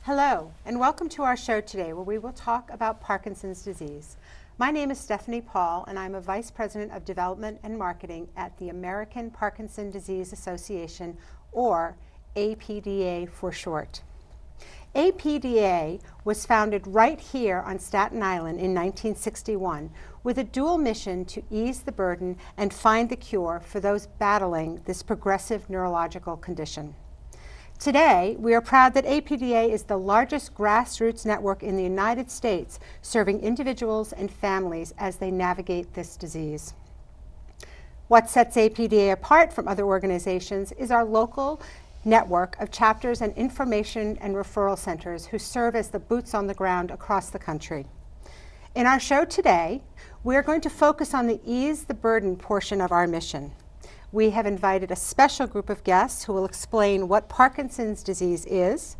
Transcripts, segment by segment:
Hello, and welcome to our show today where we will talk about Parkinson's disease. My name is Stephanie Paul, and I'm a Vice President of Development and Marketing at the American Parkinson Disease Association, or APDA for short. APDA was founded right here on Staten Island in 1961 with a dual mission to ease the burden and find the cure for those battling this progressive neurological condition. Today, we are proud that APDA is the largest grassroots network in the United States, serving individuals and families as they navigate this disease. What sets APDA apart from other organizations is our local network of chapters and information and referral centers who serve as the boots on the ground across the country. In our show today, we are going to focus on the ease the burden portion of our mission. We have invited a special group of guests who will explain what Parkinson's disease is,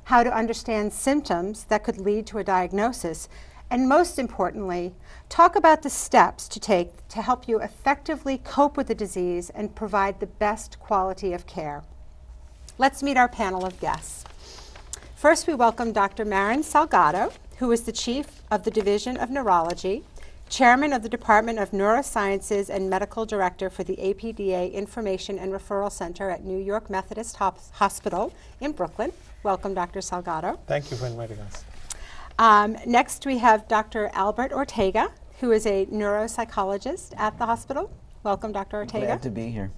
how to understand symptoms that could lead to a diagnosis, and most importantly, talk about the steps to take to help you effectively cope with the disease and provide the best quality of care. Let's meet our panel of guests. First, we welcome Dr. Miran Salgado, who is the Chief of the Division of Neurology, Chairman of the Department of Neurosciences and Medical Director for the APDA Information and Referral Center at New York Methodist Hospital in Brooklyn. Welcome, Dr. Salgado. Thank you for inviting us. Next, we have Dr. Albert Ortega, who is a neuropsychologist at the hospital. Welcome, Dr. Ortega. Glad to be here.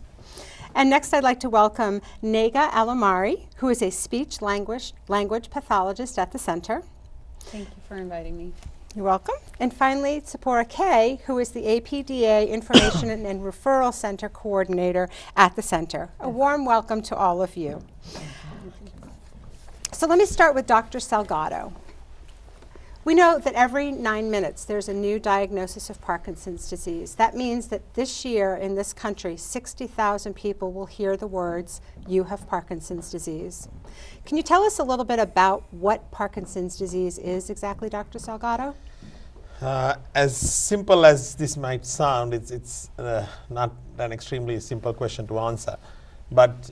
And next, I'd like to welcome Naga Alomari, who is a speech-language pathologist at the center. Thank you for inviting me. You're welcome. And finally, Tziporahkay, who is the APDA Information and Referral Center Coordinator at the center. A warm welcome to all of you. So let me start with Dr. Salgado. We know that every 9 minutes there's a new diagnosis of Parkinson's disease. That means that this year in this country, 60,000 people will hear the words, "You have Parkinson's disease." Can you tell us a little bit about what Parkinson's disease is exactly, Dr. Salgado? As simple as this might sound, it's not an extremely simple question to answer. But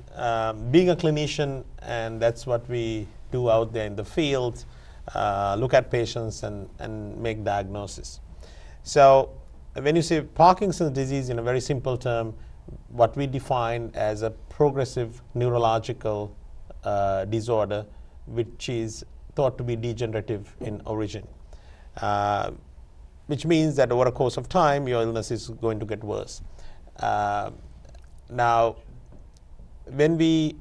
being a clinician, and that's what we do out there in the field, look at patients and make diagnosis. So when you say Parkinson's disease in a very simple term, what we define as a progressive neurological disorder which is thought to be degenerative in origin, which means that over a course of time your illness is going to get worse. Now, when we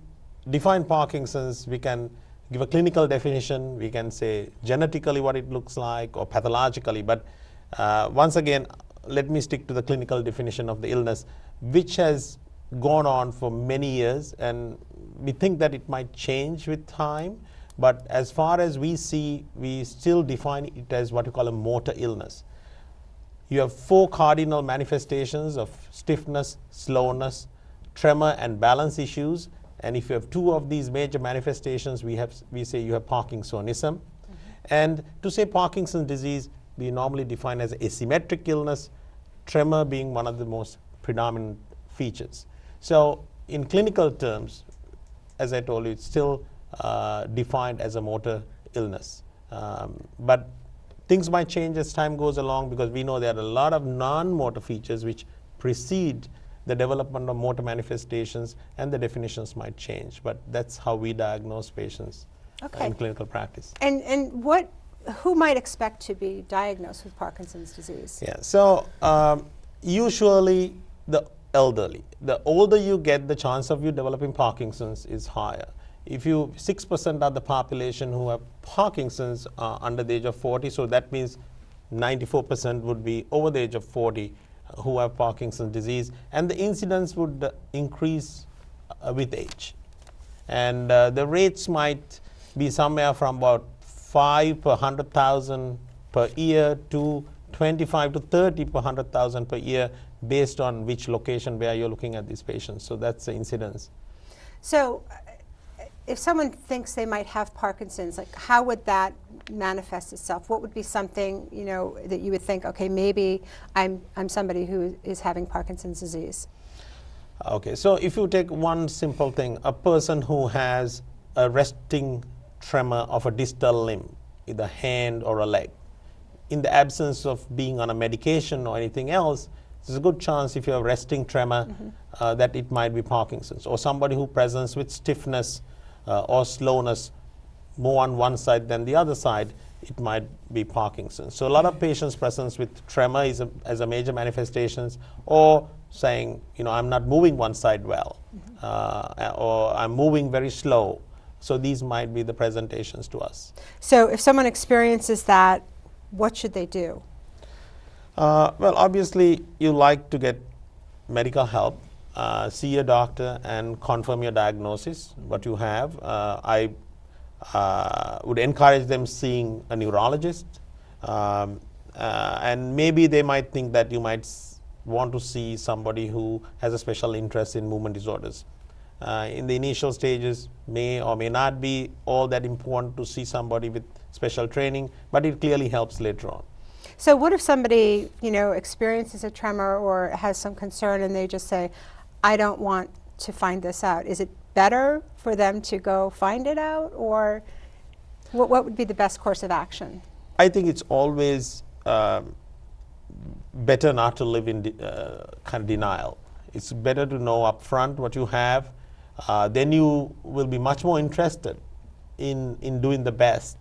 define Parkinson's, we can give a clinical definition, we can say genetically what it looks like or pathologically, but once again, let me stick to the clinical definition of the illness, which has gone on for many years, and we think that it might change with time, but as far as we see, we still define it as what you call a motor illness. You have 4 cardinal manifestations of stiffness, slowness, tremor, and balance issues. And if you have 2 of these major manifestations, we say you have Parkinsonism. Mm-hmm. And to say Parkinson's disease, we normally define as asymmetric illness, tremor being one of the most predominant features. So in clinical terms, as I told you, it's still defined as a motor illness. But things might change as time goes along, because we know there are a lot of non-motor features which precede the development of motor manifestations, and the definitions might change. But that's how we diagnose patients in clinical practice. And who might expect to be diagnosed with Parkinson's disease? Yeah, so usually the elderly. The older you get, the chance of you developing Parkinson's is higher. If 6% of the population who have Parkinson's are under the age of 40, so that means 94% would be over the age of 40 who have Parkinson's disease, and the incidence would increase with age. And the rates might be somewhere from about 5 per 100,000 per year to 25 to 30 per 100,000 per year, based on which location where you're looking at these patients. So that's the incidence. So if someone thinks they might have Parkinson's, like how would that manifest itself? What would be something, you know, that you would think, okay, maybe I'm somebody who is having Parkinson's disease? Okay, so if you take one simple thing, a person who has a resting tremor of a distal limb, either hand or a leg. In the absence of being on a medication or anything else, there's a good chance if you have resting tremor that it might be Parkinson's, or somebody who presents with stiffness or slowness more on one side than the other side, it might be Parkinson's. So a lot of patients present with tremor as a major manifestations, or saying, I'm not moving one side well, or I'm moving very slow. So these might be the presentations to us. So if someone experiences that, what should they do? Well, obviously, you like to get medical help, see a doctor and confirm your diagnosis, what you have. I would encourage them seeing a neurologist, and maybe they might think that you might want to see somebody who has a special interest in movement disorders. In the initial stages, may or may not be all that important to see somebody with special training, but it clearly helps later on. So what if somebody, experiences a tremor or has some concern and they just say, I don't want to find this out? Is it better for them to go find it out, or what would be the best course of action? I think it's always better not to live in kind of denial. It's better to know upfront what you have. Then you will be much more interested in doing the best.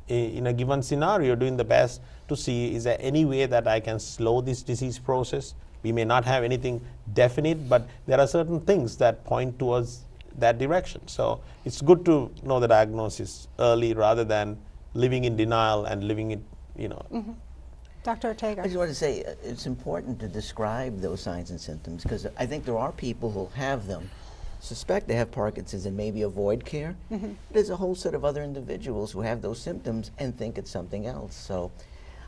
In a given scenario, doing the best to see, is there any way that I can slow this disease process? We may not have anything definite, but there are certain things that point towards that direction. So it's good to know the diagnosis early rather than living in denial and living it, Dr. Ortega. I just want to say it's important to describe those signs and symptoms, because I think there are people who have them, suspect they have Parkinson's and maybe avoid care. There's a whole set of other individuals who have those symptoms and think it's something else. So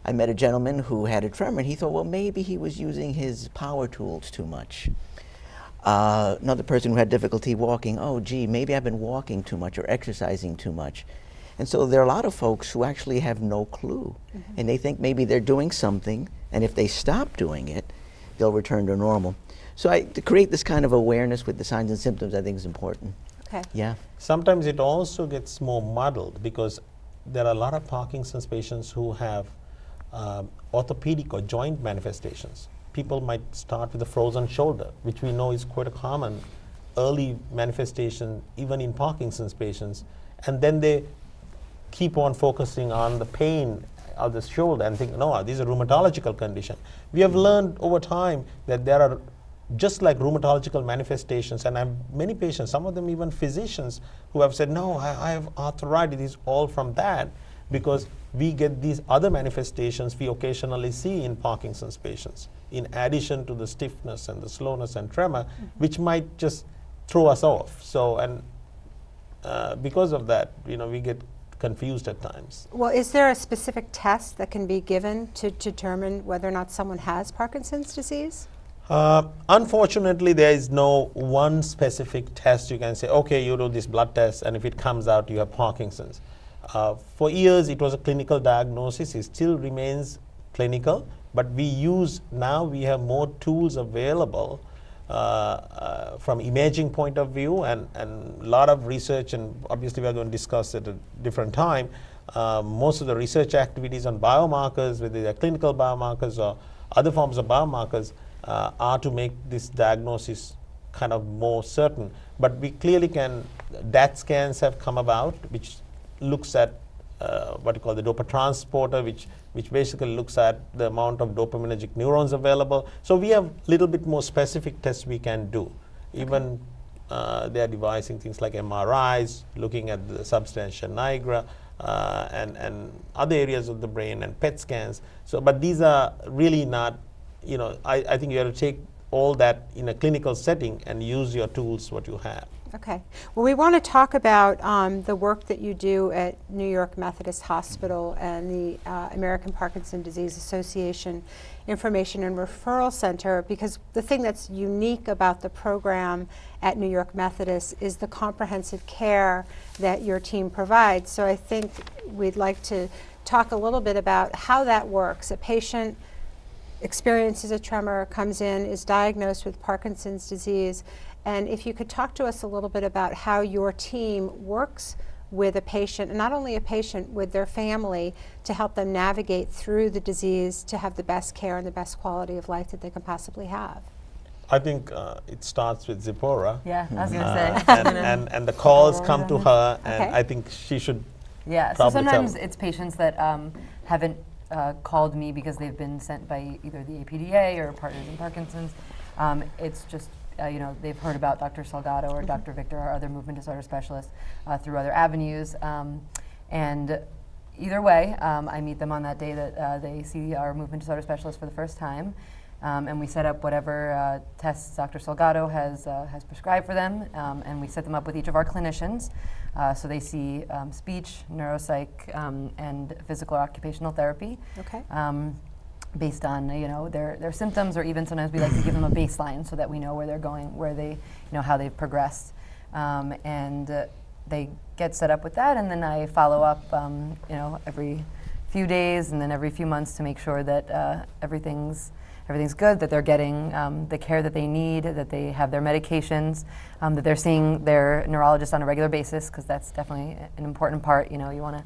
I met a gentleman who had a tremor, and he thought, well, maybe he was using his power tools too much. Another person who had difficulty walking, oh, gee, maybe I've been walking too much or exercising too much. And so there are a lot of folks who actually have no clue, and they think maybe they're doing something, and if they stop doing it, they'll return to normal. So to create this kind of awareness with the signs and symptoms, I think is important. Okay. Yeah. Sometimes it also gets more muddled because there are a lot of Parkinson's patients who have orthopedic or joint manifestations. People might start with a frozen shoulder, which we know is quite a common early manifestation even in Parkinson's patients, and then they keep on focusing on the pain of the shoulder and think, no, this is a rheumatological condition. We have learned over time that there are just like rheumatological manifestations, and I have many patients, some of them even physicians, who have said, no, I have arthritis, it's all from that, because we get these other manifestations we occasionally see in Parkinson's patients, in addition to the stiffness and the slowness and tremor, which might just throw us off. So, and because of that, we get confused at times. Well, is there a specific test that can be given to determine whether or not someone has Parkinson's disease? Unfortunately, there is no one specific test you can say, okay, you do this blood test, and if it comes out, you have Parkinson's. For years, it was a clinical diagnosis. It still remains clinical, but we have more tools available from imaging point of view, and a lot of research, and obviously we are going to discuss at a different time. Most of the research activities on biomarkers, whether they are clinical biomarkers or other forms of biomarkers, are to make this diagnosis kind of more certain. But we clearly DAT scans have come about, which looks at what you call the dopa transporter, which basically looks at the amount of dopaminergic neurons available. So we have a little bit more specific tests we can do. Even they are devising things like MRIs, looking at the substantia nigra, and other areas of the brain, and PET scans. So, but these are really not, I think you have to take all that in a clinical setting and use your tools, what you have. Okay. Well, we want to talk about the work that you do at New York Methodist Hospital and the American Parkinson Disease Association Information and Referral Center, because the thing that's unique about the program at New York Methodist is the comprehensive care that your team provides. So I think we'd like to talk a little bit about how that works. A patient experiences a tremor, comes in, is diagnosed with Parkinson's disease, and if you could talk to us a little bit about how your team works with a patient, and not only a patient, with their family, to help them navigate through the disease to have the best care and the best quality of life that they can possibly have? I think it starts with Tziporah. Yeah, I was going to say. And the calls come to her, and Okay. I think she should Yeah, so probably sometimes tell. it's patients that haven't called me because they've been sent by either the APDA or Partners in Parkinson's. It's just, they've heard about Dr. Salgado or Dr. Victor, our other movement disorder specialist, through other avenues. And either way, I meet them on that day that they see our movement disorder specialist for the first time. And we set up whatever tests Dr. Salgado has prescribed for them, and we set them up with each of our clinicians. So they see speech, neuropsych, and physical or occupational therapy. Okay. Based on their symptoms, or even sometimes we like to give them a baseline so that we know where they're going, where they how they've progressed, and they get set up with that, and then I follow up every few days and then every few months to make sure that everything's good, that they're getting the care that they need, that they have their medications, that they're seeing their neurologist on a regular basis, because that's definitely an important part. You want to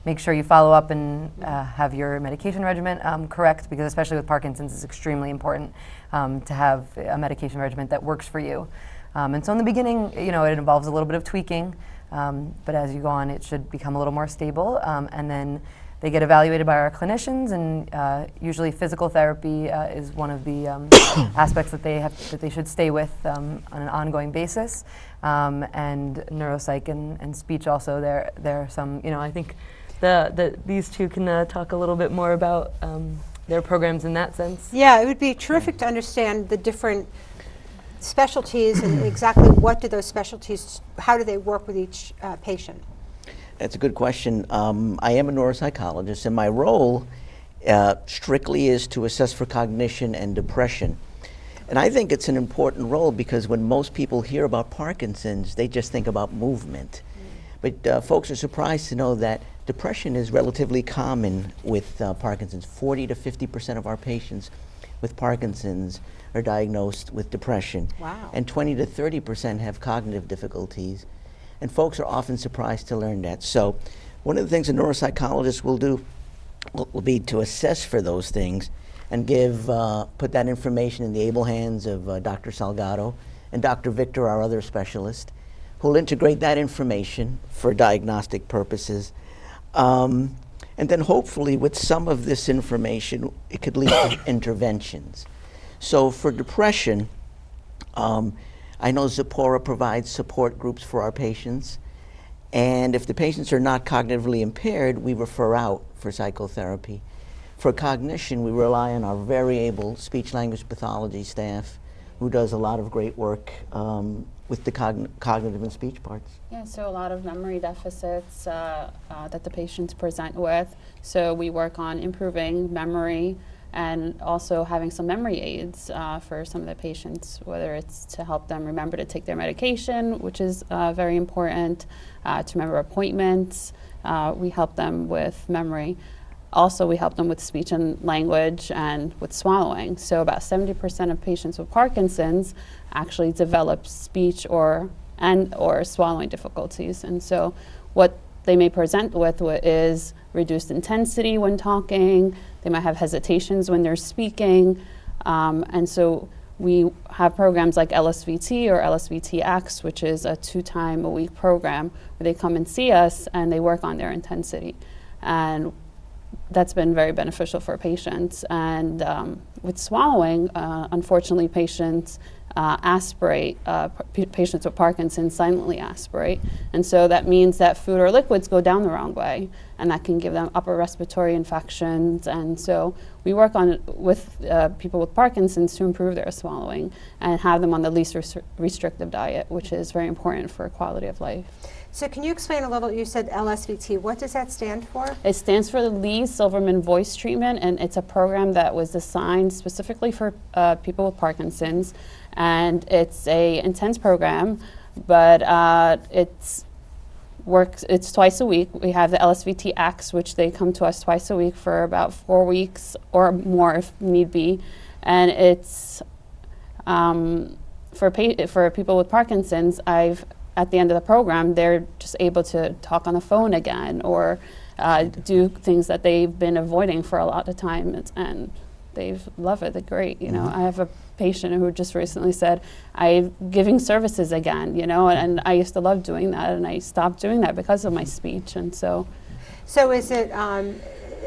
make sure you follow up and have your medication regimen correct, because especially with Parkinson's, it's extremely important to have a medication regimen that works for you. And so in the beginning, it involves a little bit of tweaking, but as you go on, it should become a little more stable, and then they get evaluated by our clinicians, and usually physical therapy is one of the aspects that they should stay with on an ongoing basis, and neuropsych and speech also. There are some. I think these two can talk a little bit more about their programs in that sense. Yeah, it would be terrific to understand the different specialties and exactly what do those specialties, how do they work with each patient? That's a good question. I am a neuropsychologist, and my role strictly is to assess for cognition and depression. And I think it's an important role because when most people hear about Parkinson's, they just think about movement. But folks are surprised to know that depression is relatively common with Parkinson's. 40 to 50% of our patients with Parkinson's are diagnosed with depression. Wow. And 20 to 30% have cognitive difficulties. And folks are often surprised to learn that. So one of the things a neuropsychologist will do will be to assess for those things and put that information in the able hands of Dr. Salgado and Dr. Victor, our other specialist, who will integrate that information for diagnostic purposes. And then hopefully with some of this information, it could lead to interventions. So for depression, I know Tziporah provides support groups for our patients, and if the patients are not cognitively impaired, we refer out for psychotherapy. For cognition, we rely on our very able speech-language pathology staff, who does a lot of great work with the cognitive and speech parts. Yeah, so a lot of memory deficits that the patients present with. So we work on improving memory and also having some memory aids for some of the patients, whether it's to help them remember to take their medication, which is very important, to remember appointments. We help them with memory. Also, we help them with speech and language and with swallowing. So about 70% of patients with Parkinson's actually develop speech or swallowing difficulties. And so what they may present with is reduced intensity when talking. They might have hesitations when they're speaking. And so we have programs like LSVT or LSVT-X, which is a 2-time-a-week program where they come and see us and they work on their intensity. And that's been very beneficial for patients. And with swallowing, unfortunately, patients aspirate, patients with Parkinson's silently aspirate. And so that means that food or liquids go down the wrong way, and that can give them upper respiratory infections. And so we work on it with people with Parkinson's to improve their swallowing and have them on the least restrictive diet, which is very important for quality of life. So can you explain a little, you said LSVT, what does that stand for? It stands for the Lee Silverman Voice Treatment, and it's a program that was designed specifically for people with Parkinson's. And it's a intense program, but it's twice a week. We have the LSVT-X, which they come to us twice a week for about 4 weeks or more if need be. And it's for people with Parkinson's, I've at the end of the program, they're just able to talk on the phone again or do things that they've been avoiding for a lot of time, and they love it. They're great. You know, I have a patient who just recently said, I'm giving services again, you know, and I used to love doing that, and I stopped doing that because of my speech. And so is it, are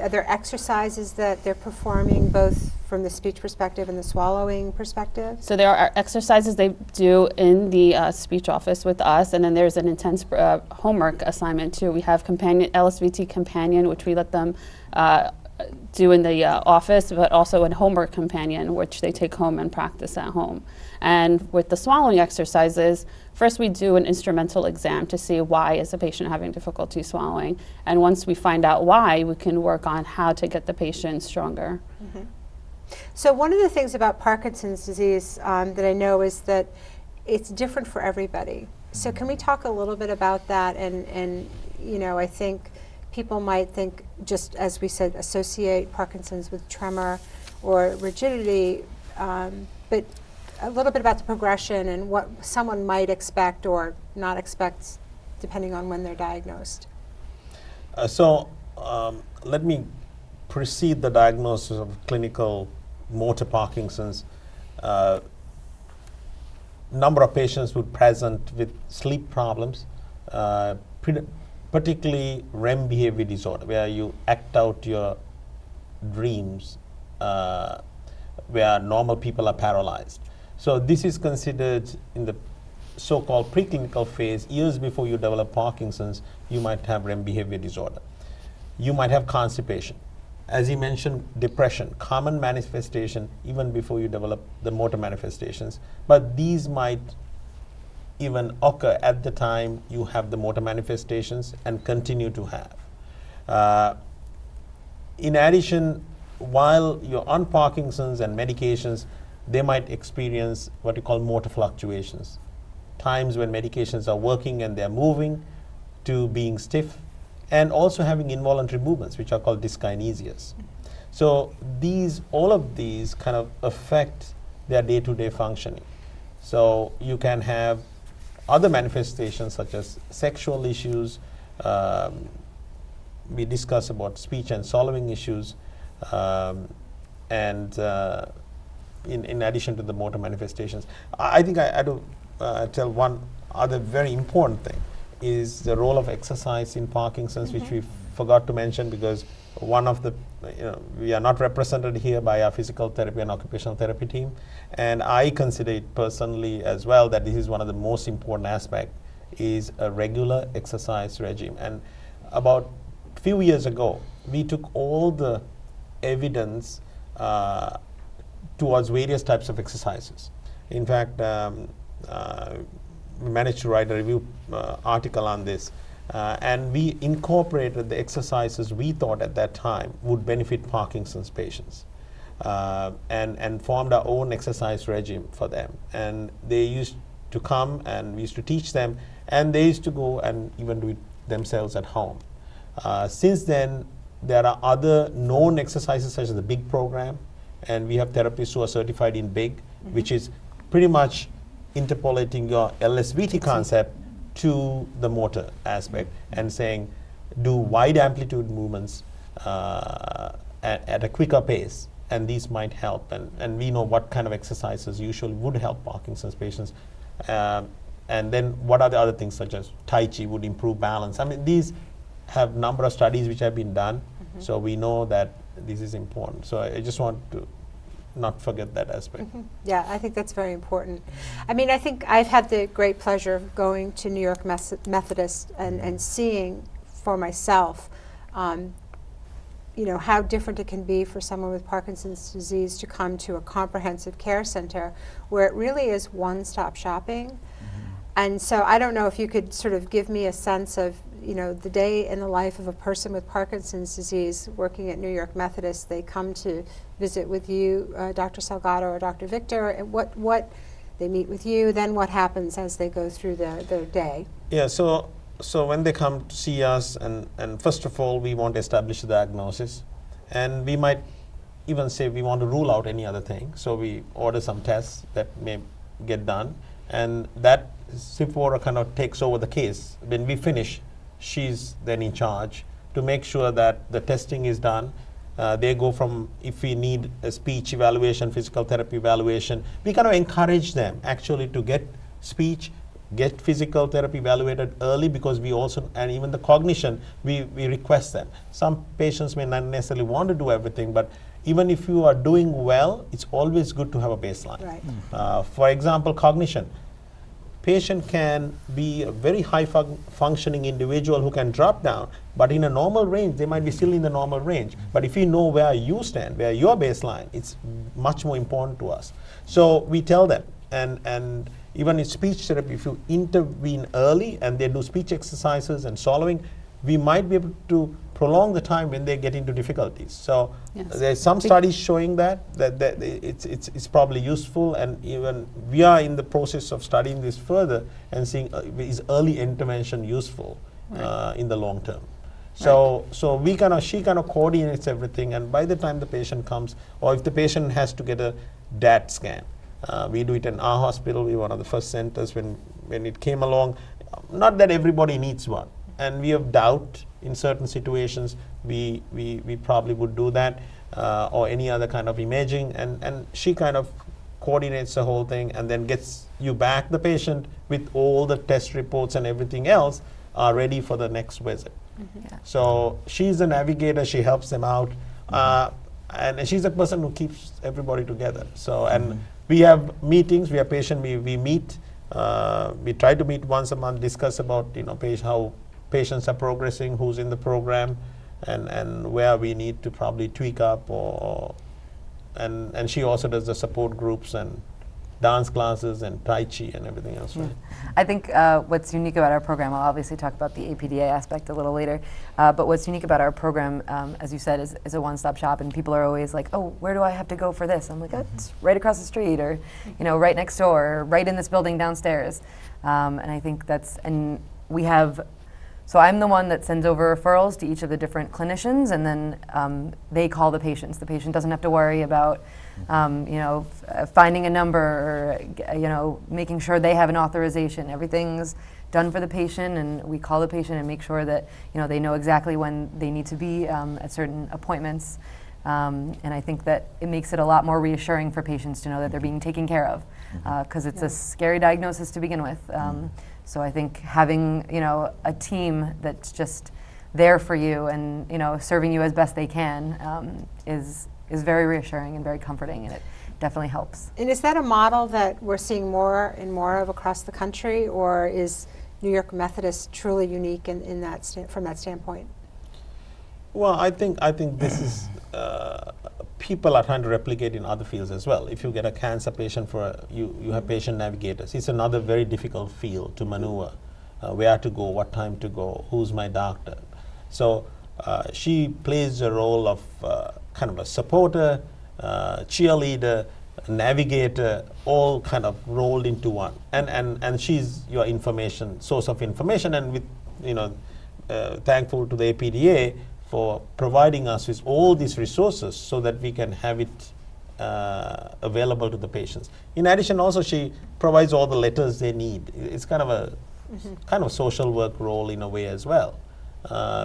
there exercises that they're performing both from the speech perspective and the swallowing perspective? So there are exercises they do in the speech office with us, and then there's an intense homework assignment too. We have LSVT companion, which we let them do in the office, but also a homework companion, which they take home and practice at home. And with the swallowing exercises, first we do an instrumental exam to see why is the patient having difficulty swallowing. And once we find out why, we can work on how to get the patient stronger. So one of the things about Parkinson's disease that I know is that it's different for everybody. So can we talk a little bit about that? And you know, I think people might think, just as we said, associate Parkinson's with tremor or rigidity, but a little bit about the progression and what someone might expect or not expect depending on when they're diagnosed. Let me precede the diagnosis of clinical motor Parkinson's. Number of patients would present with sleep problems, particularly REM behavior disorder, where you act out your dreams, where normal people are paralyzed. So this is considered in the so-called preclinical phase. Years before you develop Parkinson's, you might have REM behavior disorder. You might have constipation. As you mentioned, depression, common manifestation even before you develop the motor manifestations. But these might even occur at the time you have the motor manifestations and continue to have. In addition, while you're on Parkinson's and medications, they might experience what you call motor fluctuations. Times when medications are working and they're moving to being stiff, and also having involuntary movements, which are called dyskinesias. So all of these kind of affect their day-to-day functioning. So you can have other manifestations such as sexual issues. We discuss about speech and swallowing issues, and in addition to the motor manifestations. I think I do tell one other very important thing is the role of exercise in Parkinson's, which we forgot to mention because one of the, we are not represented here by our physical therapy and occupational therapy team. And I consider it personally as well that this is one of the most important aspects is a regular exercise regime. And about a few years ago, we took all the evidence towards various types of exercises. In fact, we managed to write a review article on this, and we incorporated the exercises we thought at that time would benefit Parkinson's patients, and formed our own exercise regime for them. And they used to come and we used to teach them, and they used to go and even do it themselves at home. Since then, there are other known exercises such as the BIG program, and we have therapists who are certified in BIG, which is pretty much interpolating your LSVT concept to the motor aspect and saying do wide amplitude movements at a quicker pace, and these might help. And we know what kind of exercises usually would help Parkinson's patients. And then what are the other things such as Tai Chi would improve balance. I mean, these have number of studies which have been done, so we know that this is important. So I just want to not forget that aspect. Yeah, I think that's very important. I mean, I think I've had the great pleasure of going to New York Methodist and seeing for myself, how different it can be for someone with Parkinson's disease to come to a comprehensive care center where it really is one-stop shopping. And so I don't know if you could sort of give me a sense of, the day in the life of a person with Parkinson's disease working at New York Methodist. They come to visit with you, Dr. Salgado or Dr. Victor, and what they meet with you, then what happens as they go through their day? Yeah, so when they come to see us, and first of all, we want to establish the diagnosis, and we might even say we want to rule out any other thing. So we order some tests that may get done, and that Tziporah kind of takes over the case. When we finish, she's then in charge to make sure that the testing is done. They go from, if we need a speech evaluation, physical therapy evaluation, we kind of encourage them actually to get speech, get physical therapy evaluated early, because we also, and even the cognition, we request them. Some patients may not necessarily want to do everything, but even if you are doing well, it's always good to have a baseline. Right. For example, cognition. Patient can be a very high functioning individual who can drop down, but in a normal range, they might be still in the normal range. But if you know where you stand, where your baseline, it's much more important to us. So we tell them, and even in speech therapy, if you intervene early and they do speech exercises and swallowing, we might be able to prolong the time when they get into difficulties. So Yes. there's some studies showing that it's probably useful, and even we are in the process of studying this further and seeing is early intervention useful in the long term. So she kind of coordinates everything, and by the time the patient comes, or if the patient has to get a DAT scan, we do it in our hospital. We were one of the first centers when it came along. Not that everybody needs one, and we have doubt in certain situations we probably would do that, or any other kind of imaging, and she kind of coordinates the whole thing and then gets you back the patient with all the test reports and everything else are ready for the next visit. Yeah. So she's the navigator, she helps them out, and she's the person who keeps everybody together. So, and we have meetings, we have patient, we meet, we try to meet once a month, discuss about how patients are progressing, who's in the program, and where we need to probably tweak up, and she also does the support groups and dance classes and Tai Chi and everything else. Right? I think what's unique about our program, I'll obviously talk about the APDA aspect a little later, but what's unique about our program, as you said, is a one-stop shop, and people are always like, oh, where do I have to go for this? I'm like, oh, it's right across the street, or right next door, or right in this building downstairs. And I think and we have, so I'm the one that sends over referrals to each of the different clinicians, and then they call the patients. The patient doesn't have to worry about finding a number, or making sure they have an authorization. Everything's done for the patient, and we call the patient and make sure that they know exactly when they need to be at certain appointments. And I think that it makes it a lot more reassuring for patients to know that they're being taken care of, because it's a scary diagnosis to begin with. So I think having a team that's just there for you and serving you as best they can is very reassuring and very comforting, and it definitely helps. And is that a model that we're seeing more and more of across the country, or is New York Methodist truly unique in that from that standpoint? Well, I think this is people are trying to replicate in other fields as well. If you get a cancer patient, you have patient navigators. It's another very difficult field to maneuver. Where to go, what time to go, who's my doctor. So she plays the role of kind of a supporter, cheerleader, navigator, all kind of rolled into one. And she's your source of information, and with thankful to the APDA for providing us with all these resources so that we can have it available to the patients. In addition, also she provides all the letters they need. It's kind of a social work role in a way as well,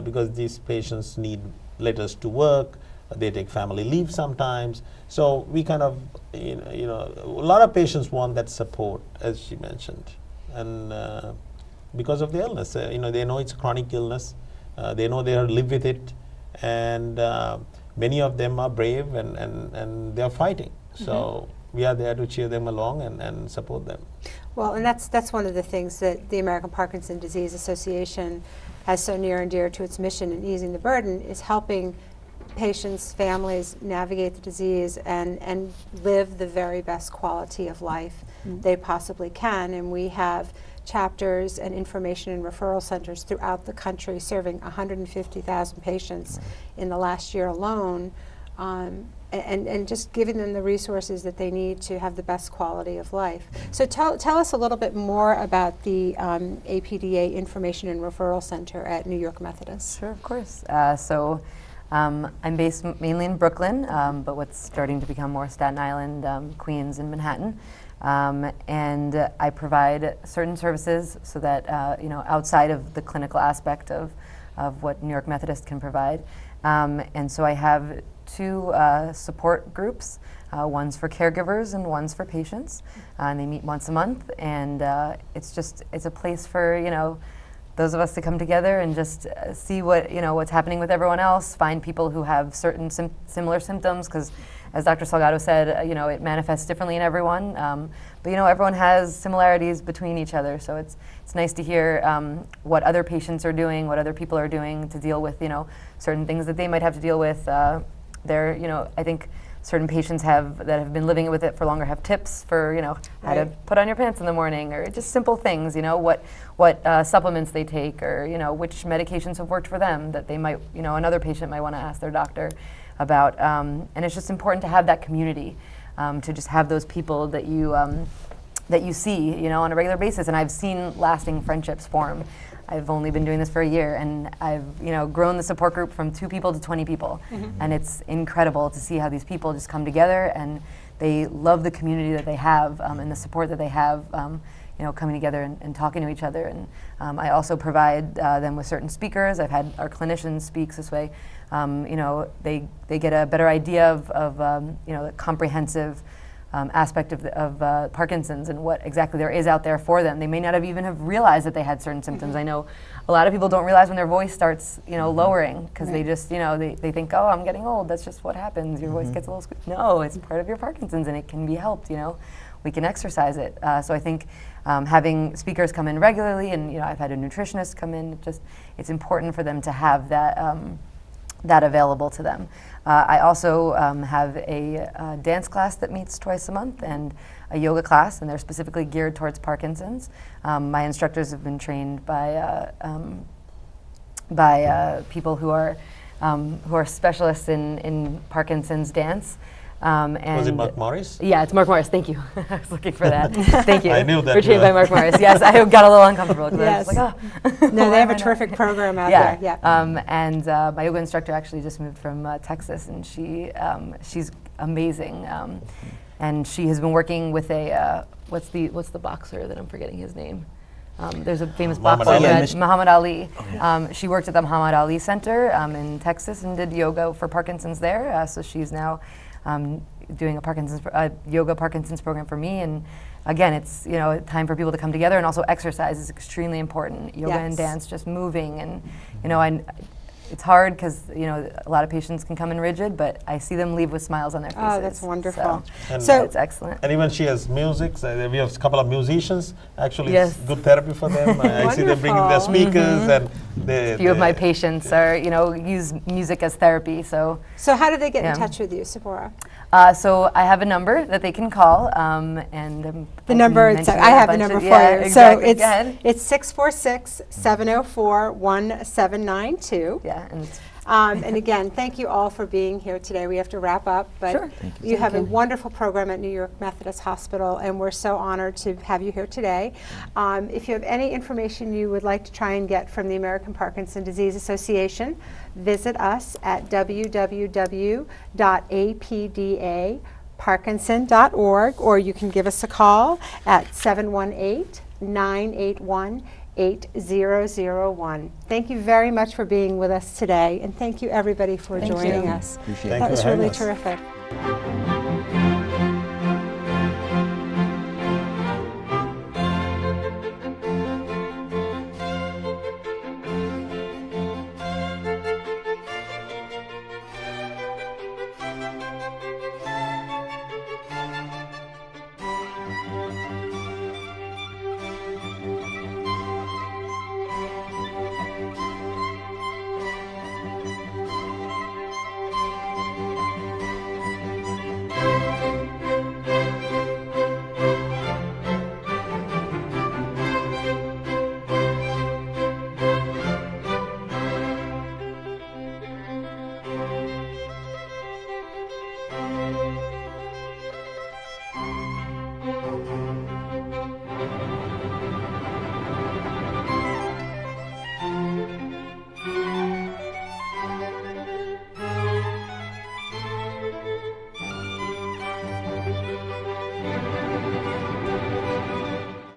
because these patients need letters to work. They take family leave sometimes. So we kind of, a lot of patients want that support, as she mentioned, and because of the illness, they know it's a chronic illness. They know they have to live with it, and many of them are brave and they are fighting. So we are there to cheer them along and support them. Well, and that's one of the things that the American Parkinson Disease Association has so near and dear to its mission in easing the burden, is helping patients, families navigate the disease and live the very best quality of life they possibly can. And we have chapters and information and referral centers throughout the country serving 150,000 patients in the last year alone, and just giving them the resources that they need to have the best quality of life. So tell us a little bit more about the APDA Information and Referral Center at New York Methodist. Sure, of course. So I'm based mainly in Brooklyn, but what's starting to become more Staten Island, Queens, and Manhattan. And I provide certain services so that, outside of the clinical aspect of what New York Methodist can provide. And so I have two support groups. One's for caregivers and one's for patients. And they meet once a month, and it's a place for, those of us to come together and just see what's happening with everyone else, find people who have certain similar symptoms, because as Dr. Salgado said, it manifests differently in everyone. But everyone has similarities between each other, so it's nice to hear what other patients are doing, what other people are doing to deal with certain things that they might have to deal with. I think certain patients that have been living with it for longer have tips for how to put on your pants in the morning, or just simple things, what supplements they take, or which medications have worked for them that they might another patient might want to ask their doctor about. And it's just important to have that community, to just have those people that you see on a regular basis. And I've seen lasting friendships form. I've only been doing this for a year, and I've grown the support group from 2 people to 20 people. And it's incredible to see how these people just come together, and they love the community that they have, and the support that they have, coming together and talking to each other. And I also provide them with certain speakers. I've had our clinicians speak this way. They get a better idea of the comprehensive aspect of Parkinson's and what exactly there is out there for them. They may not even have realized that they had certain symptoms. I know a lot of people don't realize when their voice starts, lowering, because they just, they think, oh, I'm getting old. That's just what happens. Your voice gets a little squeaky. No, it's part of your Parkinson's, and it can be helped. We can exercise it. So I think having speakers come in regularly, and I've had a nutritionist come in. It's important for them to have that available to them. I also have a dance class that meets twice a month, and a yoga class, and they're specifically geared towards Parkinson's. My instructors have been trained by people who are specialists in Parkinson's dance. Was it Mark Morris? Yeah, it's Mark Morris. Thank you. I was looking for that. Thank you. I knew that. We're trained by Mark Morris. Yes, I got a little uncomfortable because I was like, oh. No, they have a terrific program out there. Yeah. And my yoga instructor actually just moved from Texas, and she's amazing. And she has been working with what's the boxer that I'm forgetting his name? There's a famous boxer, Muhammad Ali. She worked at the Muhammad Ali Center in Texas and did yoga for Parkinson's there. So she's now doing a yoga Parkinson's program for me. And again, it's time for people to come together, and also exercise is extremely important. Yoga and dance, just moving, and it's hard because a lot of patients can come in rigid, but I see them leave with smiles on their faces. Oh, that's wonderful. So it's excellent. And even she has music. So we have a couple of musicians. Actually, it's good therapy for them. I see them bringing their speakers, and a few of my patients are use music as therapy. So how do they get in touch with you, Tziporah? So I have a number that they can call, and the number. I have the number for you. Exactly. So it's 646-704-1792. Yeah. And again, thank you all for being here today. We have to wrap up, but you have a wonderful program at New York Methodist Hospital, and we're so honored to have you here today. If you have any information you would like to try and get from the American Parkinson Disease Association, visit us at www.apdaparkinson.org, or you can give us a call at 718-981-8001. Thank you very much for being with us today, and thank you everybody for joining us. Appreciate it. That was really terrific.